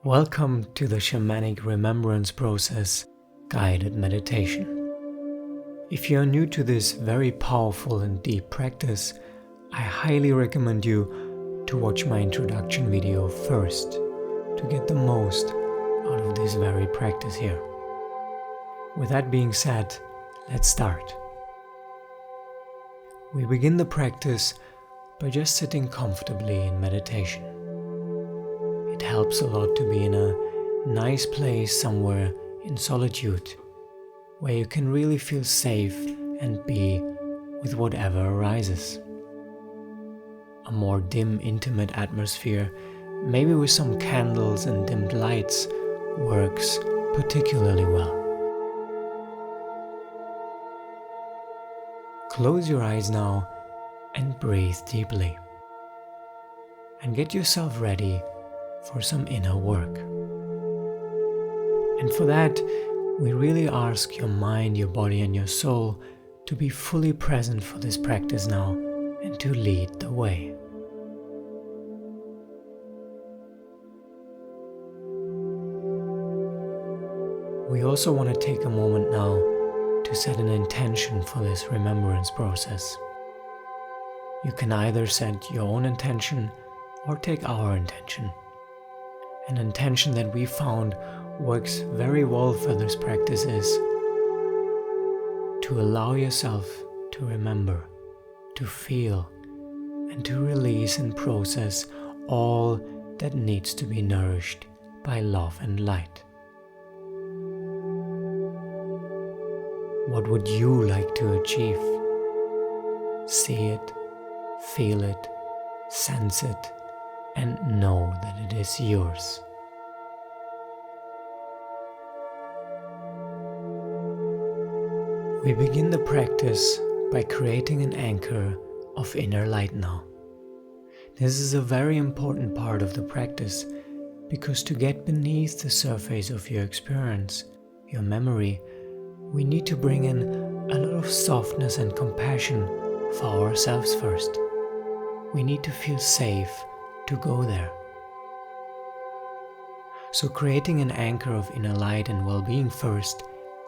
Welcome to the Shamanic Remembrance process guided meditation. If you are new to this very powerful and deep practice, I highly recommend you to watch my introduction video first to get the most out of this very practice here. With that being said, let's start. We begin the practice by just sitting comfortably in meditation. It helps a lot to be in a nice place somewhere in solitude, where you can really feel safe and be with whatever arises. A more dim, intimate atmosphere, maybe with some candles and dimmed lights, works particularly well. Close your eyes now and breathe deeply. And get yourself ready for some inner work. And for that, we really ask your mind, your body and your soul to be fully present for this practice now and to lead the way. We also want to take a moment now to set an intention for this remembrance process. You can either set your own intention or take our intention. An intention that we found works very well for this practice is to allow yourself to remember, to feel, and to release and process all that needs to be nourished by love and light. What would you like to achieve? See it, feel it, sense it, and know that it is yours. We begin the practice by creating an anchor of inner light now. This is a very important part of the practice because to get beneath the surface of your experience, your memory, we need to bring in a lot of softness and compassion for ourselves first. We need to feel safe to go there. So creating an anchor of inner light and well-being first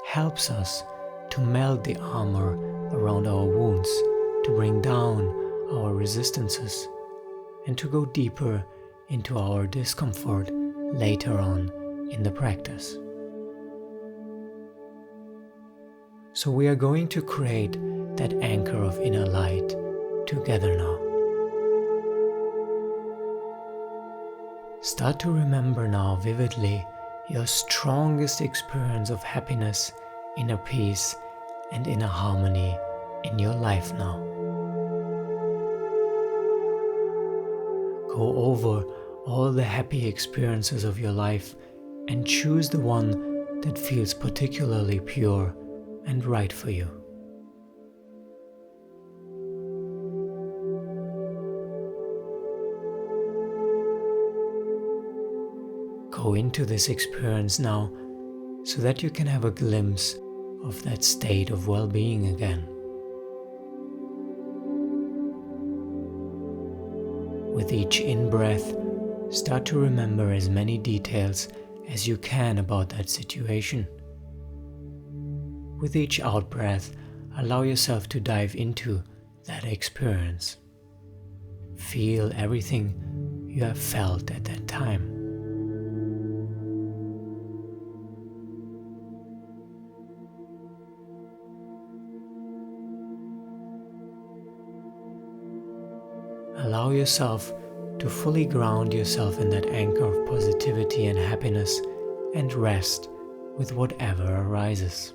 helps us to melt the armor around our wounds, to bring down our resistances, and to go deeper into our discomfort later on in the practice. So we are going to create that anchor of inner light together now. Start to remember now vividly your strongest experience of happiness, inner peace, and inner harmony in your life now. Go over all the happy experiences of your life and choose the one that feels particularly pure and right for you. Go into this experience now so that you can have a glimpse of that state of well-being again. With each in-breath, start to remember as many details as you can about that situation. With each out-breath, allow yourself to dive into that experience. Feel everything you have felt at that time. Allow yourself to fully ground yourself in that anchor of positivity and happiness and rest with whatever arises.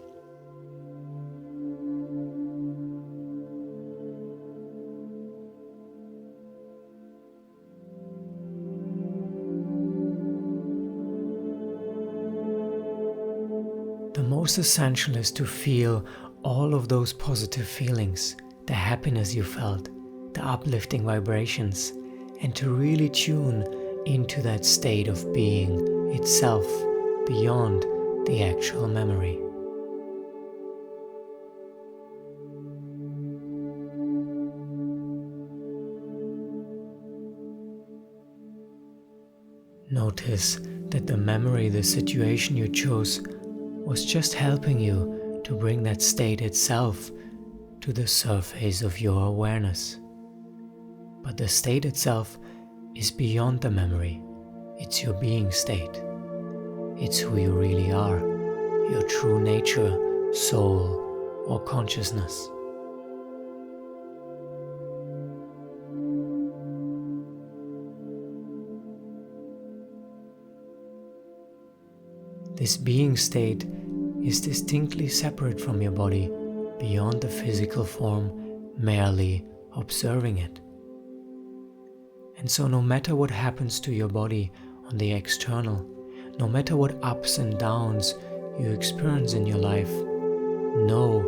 The most essential is to feel all of those positive feelings, the happiness you felt, the uplifting vibrations, and to really tune into that state of being itself beyond the actual memory. Notice that the memory, the situation you chose, was just helping you to bring that state itself to the surface of your awareness. But the state itself is beyond the memory. It's your being state. It's who you really are, your true nature, soul, or consciousness. This being state is distinctly separate from your body, beyond the physical form, merely observing it. And so no matter what happens to your body on the external, no matter what ups and downs you experience in your life, know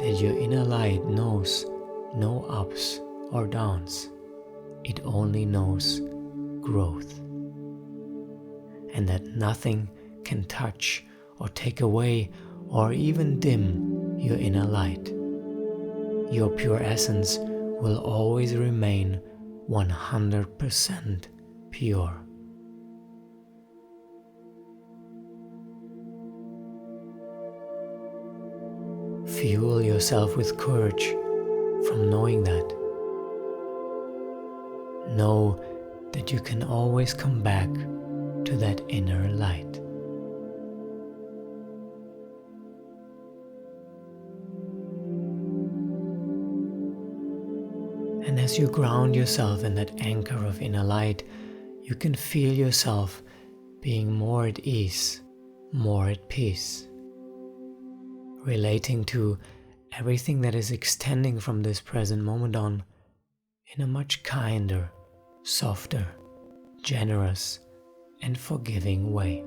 that your inner light knows no ups or downs. It only knows growth. And that nothing can touch or take away or even dim your inner light. Your pure essence will always remain 100% pure. Fuel yourself with courage from knowing that. Know that you can always come back to that inner light. And as you ground yourself in that anchor of inner light, you can feel yourself being more at ease, more at peace, relating to everything that is extending from this present moment on in a much kinder, softer, generous, and forgiving way.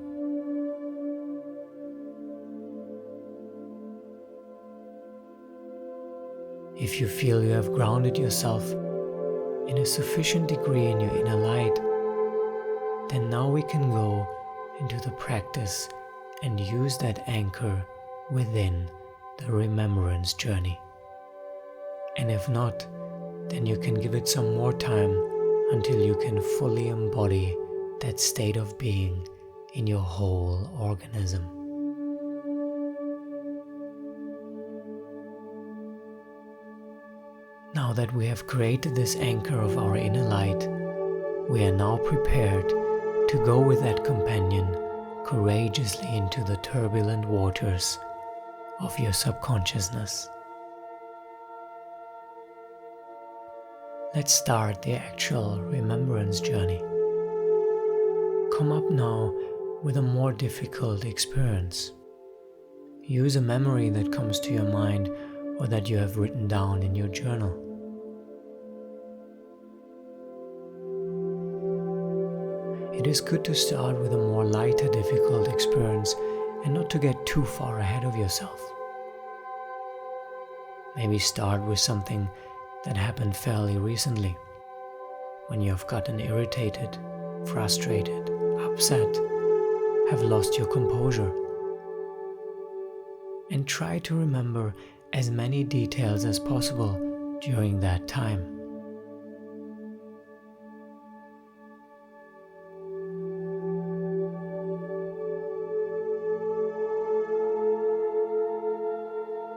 If you feel you have grounded yourself in a sufficient degree in your inner light, then now we can go into the practice and use that anchor within the remembrance journey. And if not, then you can give it some more time until you can fully embody that state of being in your whole organism. Now that we have created this anchor of our inner light, we are now prepared to go with that companion courageously into the turbulent waters of your subconsciousness. Let's start the actual remembrance journey. Come up now with a more difficult experience. Use a memory that comes to your mind or that you have written down in your journal. It is good to start with a more lighter, difficult experience and not to get too far ahead of yourself. Maybe start with something that happened fairly recently, when you have gotten irritated, frustrated, upset, have lost your composure. And try to remember as many details as possible during that time.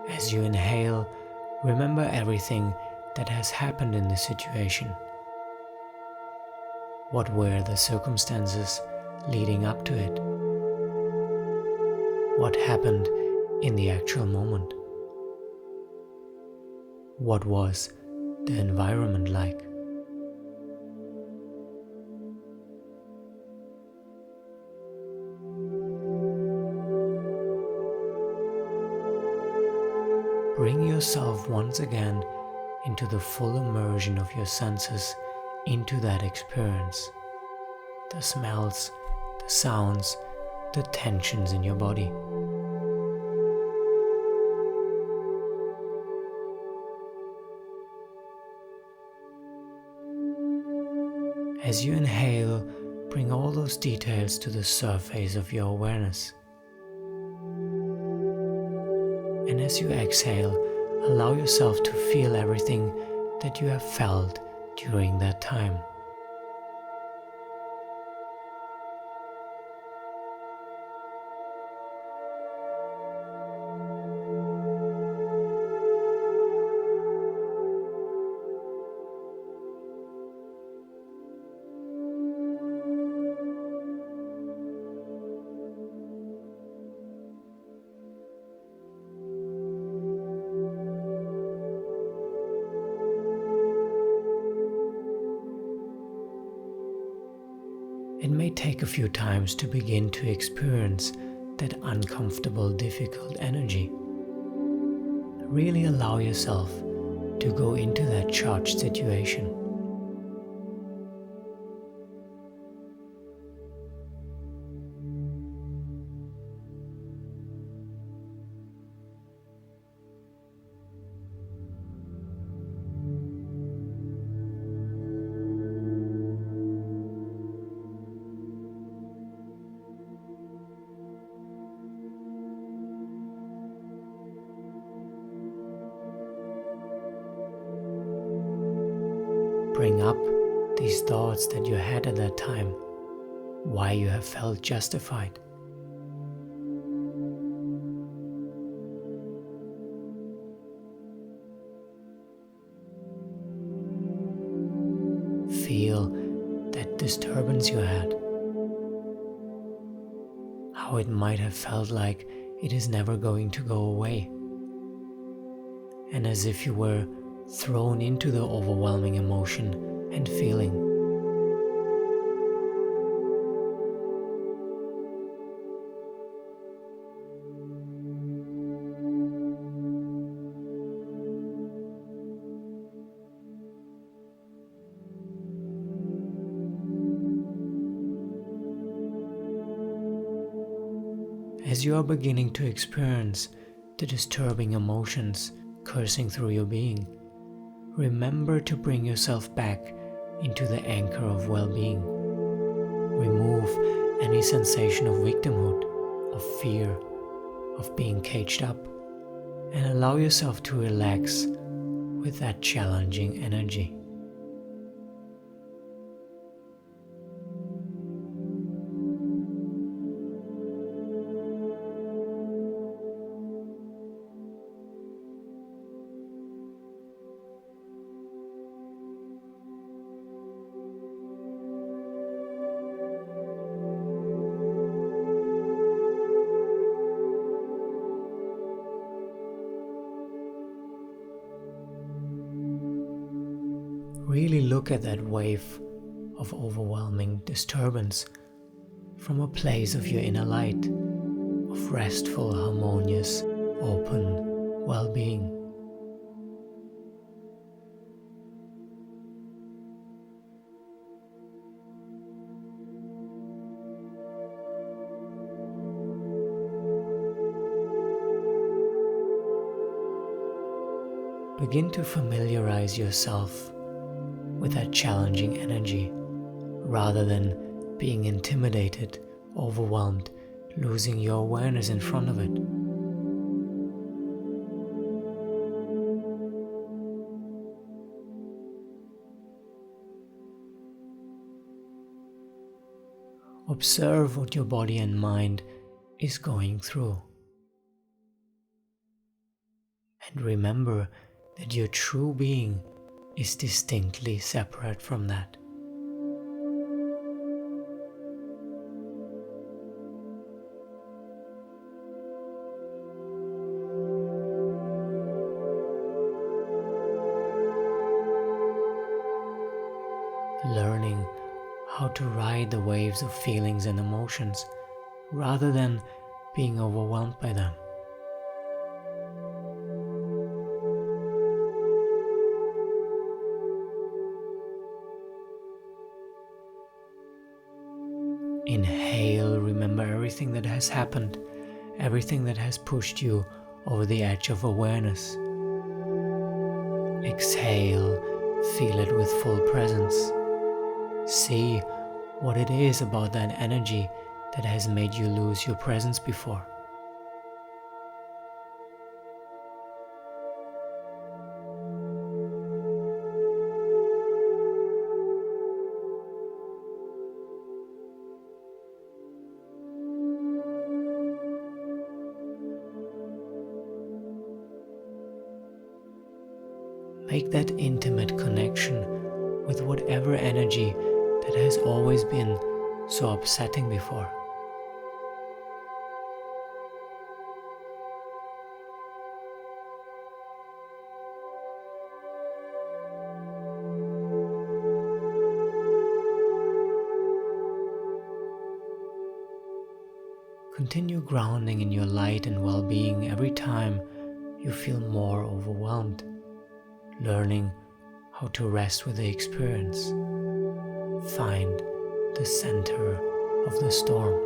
As you inhale, remember everything that has happened in the situation. What were the circumstances leading up to it? What happened in the actual moment? What was the environment like? Bring yourself once again into the full immersion of your senses into that experience. The smells, the sounds, the tensions in your body. As you inhale, bring all those details to the surface of your awareness. And as you exhale, allow yourself to feel everything that you have felt during that time. It may take a few times to begin to experience that uncomfortable, difficult energy. Really allow yourself to go into that charged situation. Bring up these thoughts that you had at that time, why you have felt justified. Feel that disturbance you had, how it might have felt like it is never going to go away, and as if you were thrown into the overwhelming emotion and feeling. As you are beginning to experience the disturbing emotions coursing through your being, remember to bring yourself back into the anchor of well-being. Remove any sensation of victimhood, of fear, of being caged up, and allow yourself to relax with that challenging energy. Really look at that wave of overwhelming disturbance from a place of your inner light, of restful, harmonious, open well-being. Begin to familiarize yourself with that challenging energy, rather than being intimidated, overwhelmed, losing your awareness in front of it. Observe what your body and mind is going through. And remember that your true being is distinctly separate from that. Learning how to ride the waves of feelings and emotions rather than being overwhelmed by them. Inhale, remember everything that has happened, everything that has pushed you over the edge of awareness. Exhale, feel it with full presence. See what it is about that energy that has made you lose your presence before. Make that intimate connection with whatever energy that has always been so upsetting before. Continue grounding in your light and well-being every time you feel more overwhelmed, learning how to rest with the experience. Find the center of the storm.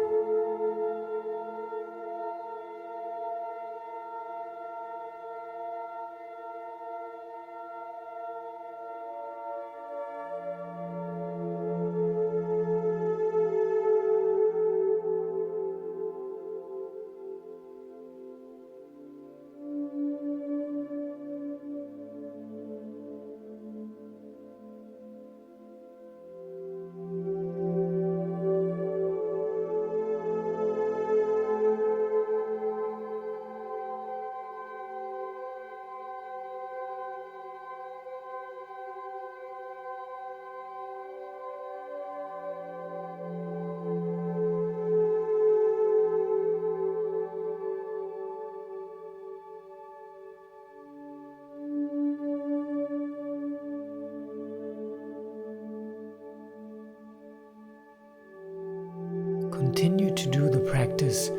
Continue to do the practice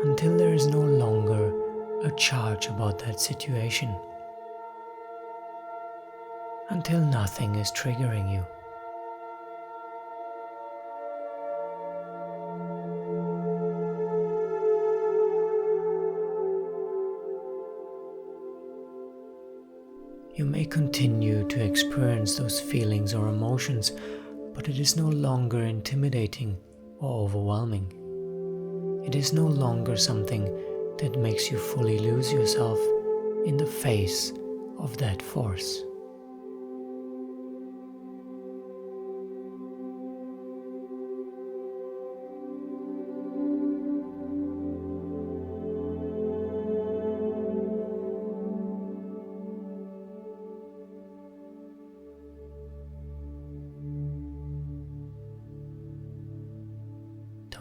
until there is no longer a charge about that situation, until nothing is triggering you. You may continue to experience those feelings or emotions, but it is no longer intimidating or overwhelming. It is no longer something that makes you fully lose yourself in the face of that force.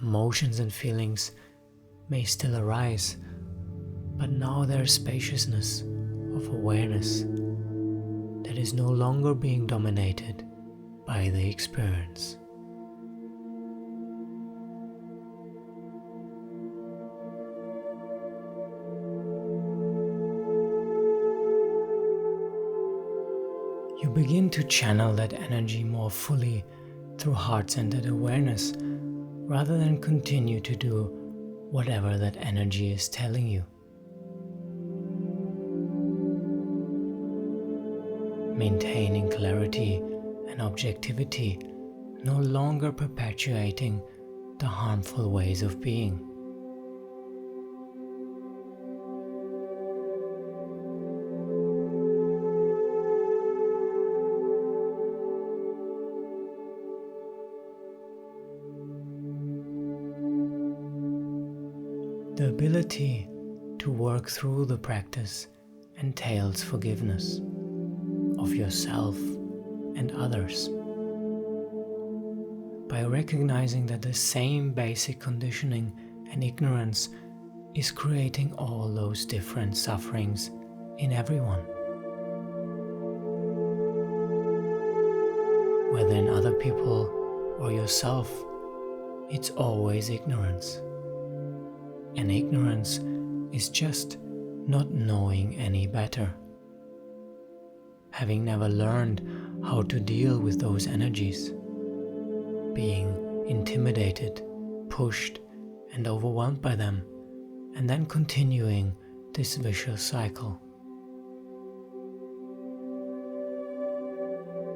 Emotions and feelings may still arise, but now there is spaciousness of awareness that is no longer being dominated by the experience. You begin to channel that energy more fully through heart-centered awareness, rather than continue to do whatever that energy is telling you. Maintaining clarity and objectivity, no longer perpetuating the harmful ways of being. The ability to work through the practice entails forgiveness of yourself and others. By recognizing that the same basic conditioning and ignorance is creating all those different sufferings in everyone. Whether in other people or yourself, it's always ignorance. And ignorance is just not knowing any better. Having never learned how to deal with those energies, being intimidated, pushed, and overwhelmed by them, and then continuing this vicious cycle.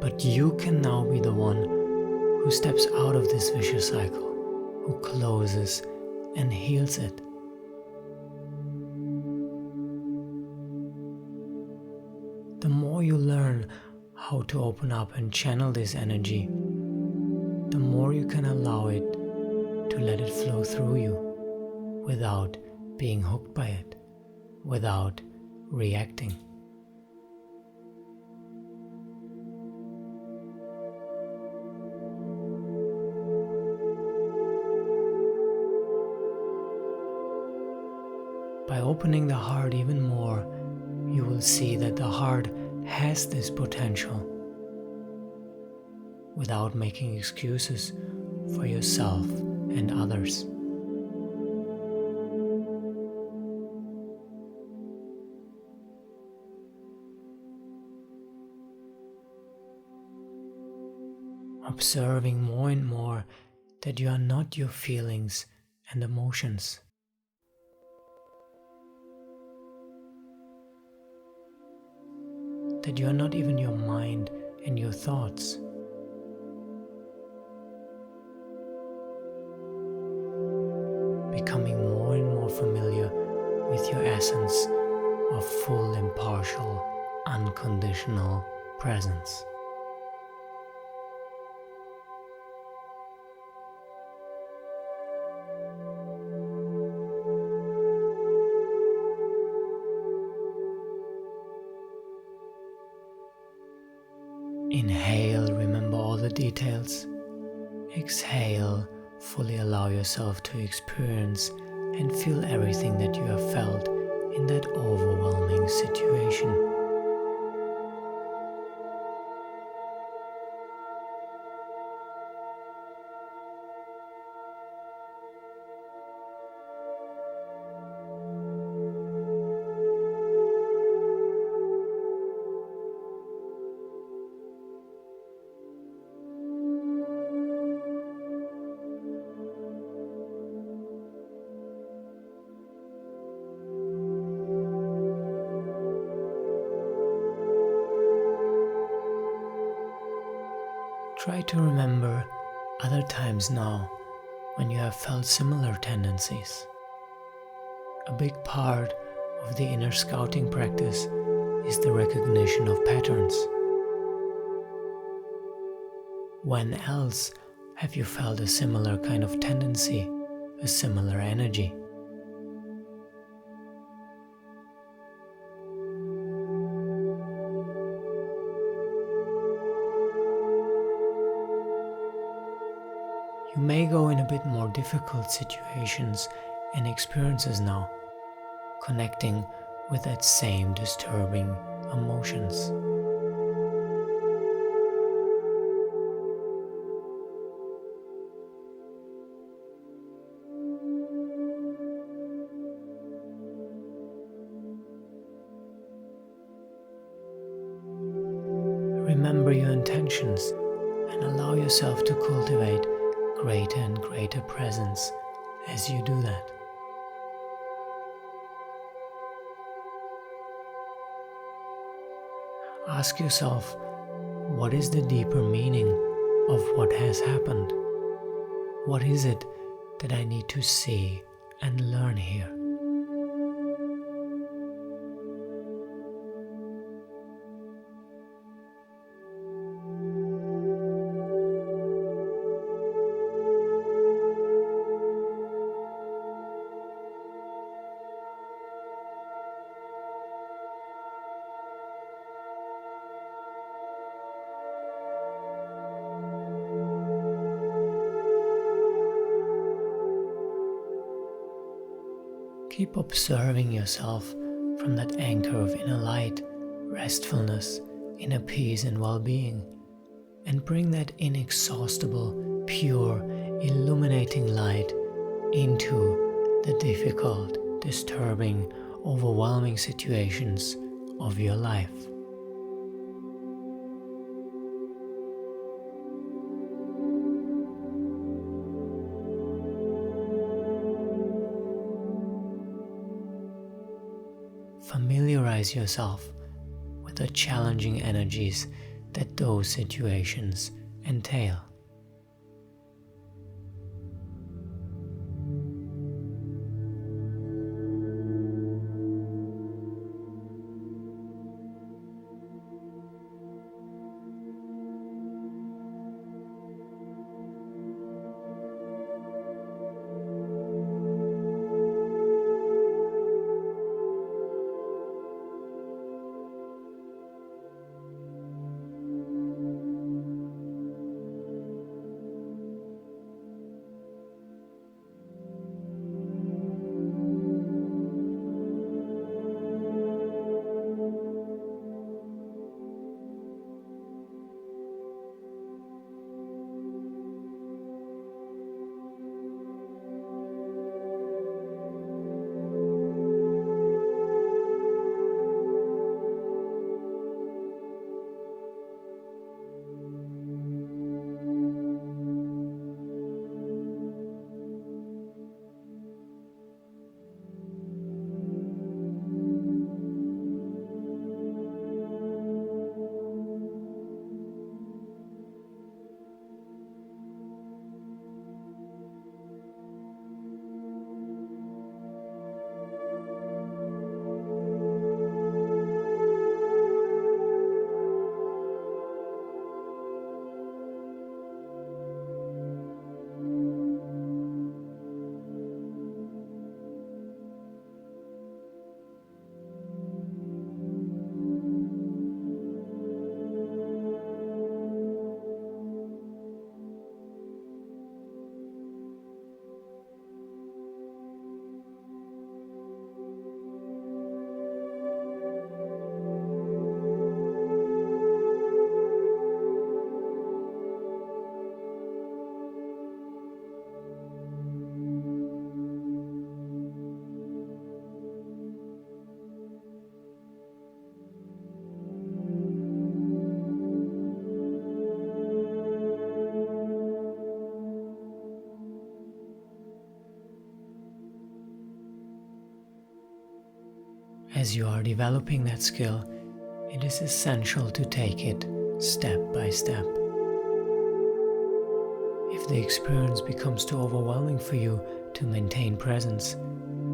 But you can now be the one who steps out of this vicious cycle, who closes and heals it. The more you learn how to open up and channel this energy, the more you can allow it to let it flow through you without being hooked by it, without reacting. By opening the heart even more, you will see that the heart has this potential without making excuses for yourself and others. observing more and more that you are not your feelings and emotions. That you are not even your mind and your thoughts. Becoming more and more familiar with your essence of full, impartial, unconditional presence. Inhale, remember all the details. Exhale, fully allow yourself to experience and feel everything that you have felt in that overwhelming situation. Try to remember other times now when you have felt similar tendencies. A big part of the inner scouting practice is the recognition of patterns. When else have you felt a similar kind of tendency, a similar energy? You may go in a bit more difficult situations and experiences now, connecting with that same disturbing emotions. Remember your intentions and allow yourself to cultivate greater and greater presence as you do that. Ask yourself, what is the deeper meaning of what has happened? What is it that I need to see and learn here? Keep observing yourself from that anchor of inner light, restfulness, inner peace and well-being, and bring that inexhaustible, pure, illuminating light into the difficult, disturbing, overwhelming situations of your life. Familiarize yourself with the challenging energies that those situations entail. As you are developing that skill, it is essential to take it step by step. If the experience becomes too overwhelming for you to maintain presence,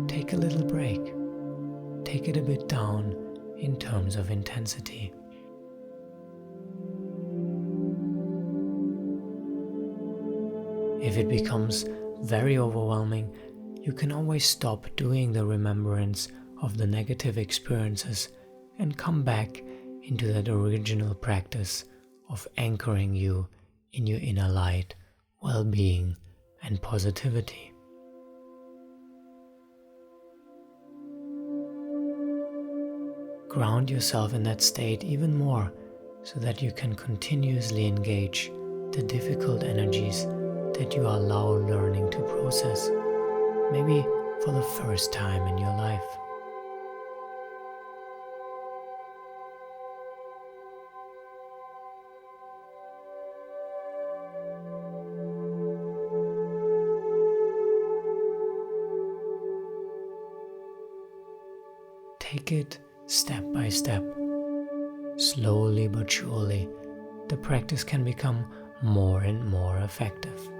take a little break. Take it a bit down in terms of intensity. If it becomes very overwhelming, you can always stop doing the remembrance of the negative experiences and come back into that original practice of anchoring you in your inner light, well-being, and positivity. Ground yourself in that state even more so that you can continuously engage the difficult energies that you are now learning to process, maybe for the first time in your life. Take it step by step. Slowly but surely, the practice can become more and more effective.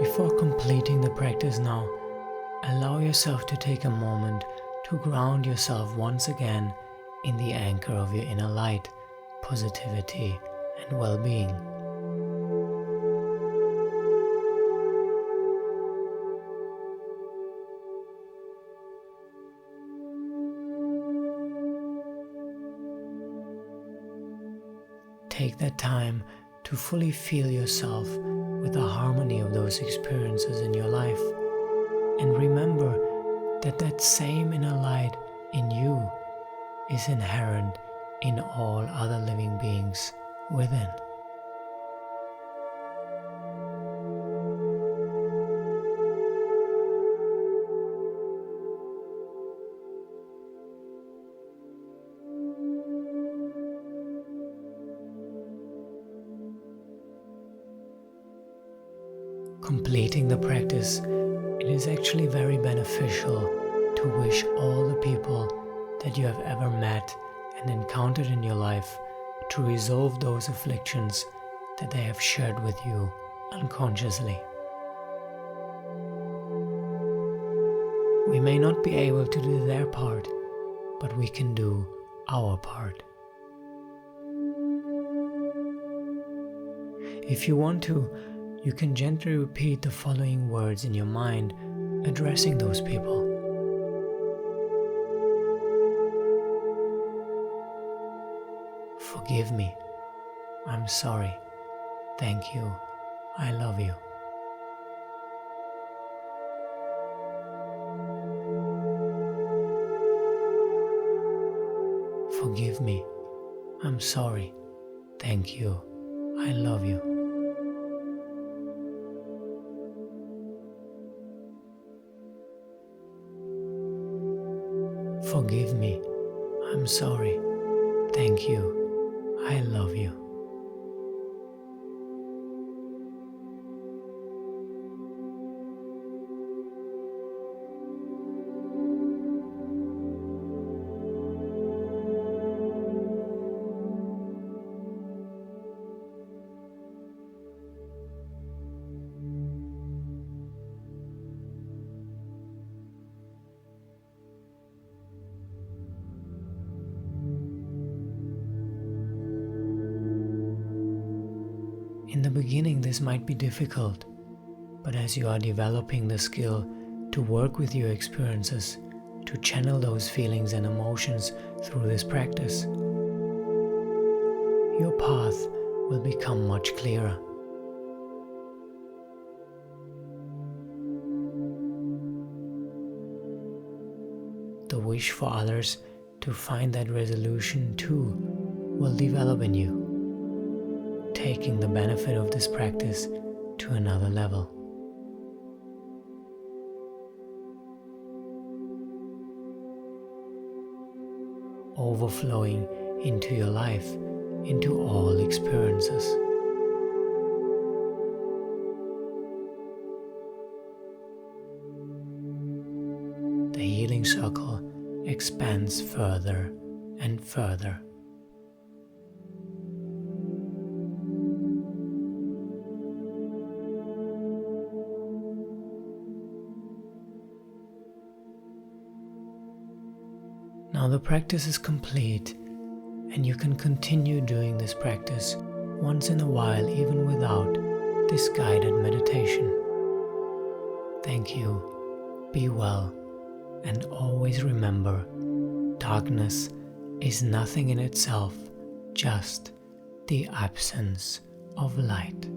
Before completing the practice now, allow yourself to take a moment to ground yourself once again in the anchor of your inner light, positivity, and well-being. Take that time to fully feel yourself with the harmony of those experiences in your life, and remember that that same inner light in you is inherent in all other living beings within. Completing the practice, it is actually very beneficial to wish all the people that you have ever met and encountered in your life to resolve those afflictions that they have shared with you unconsciously. We may not be able to do their part, but we can do our part. If you want to, you can gently repeat the following words in your mind, addressing those people. Forgive me. I'm sorry. Thank you. I love you. Forgive me. I'm sorry. Thank you. I love you. Forgive me. I'm sorry. Thank you. I love you. In the beginning, this might be difficult, but as you are developing the skill to work with your experiences, to channel those feelings and emotions through this practice, your path will become much clearer. wish for others to find that resolution too will develop in you, taking the benefit of this practice to another level. Overflowing into your life, into all experiences. The healing circle expands further and further. Now the practice is complete, and you can continue doing this practice once in a while, even without this guided meditation. Thank you, be well, and always remember, darkness is nothing in itself, just the absence of light.